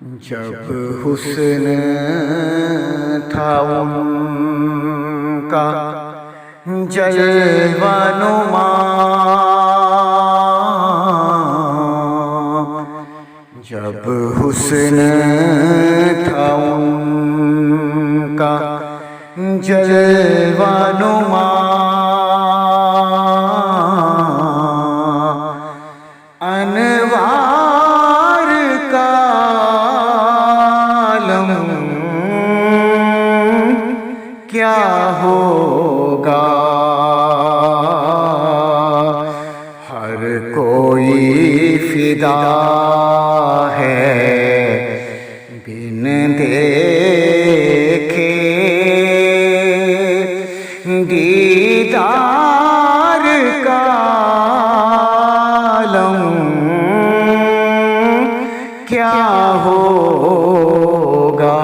جب حسن تھا ان کا جلوہ نما، جب حسن تھا ان کا جلوہ نما، انوار کا عالم کیا ہوگا، ہر کوئی فدا ہے بن دیکھے دیدار کا عالم کیا ہوگا۔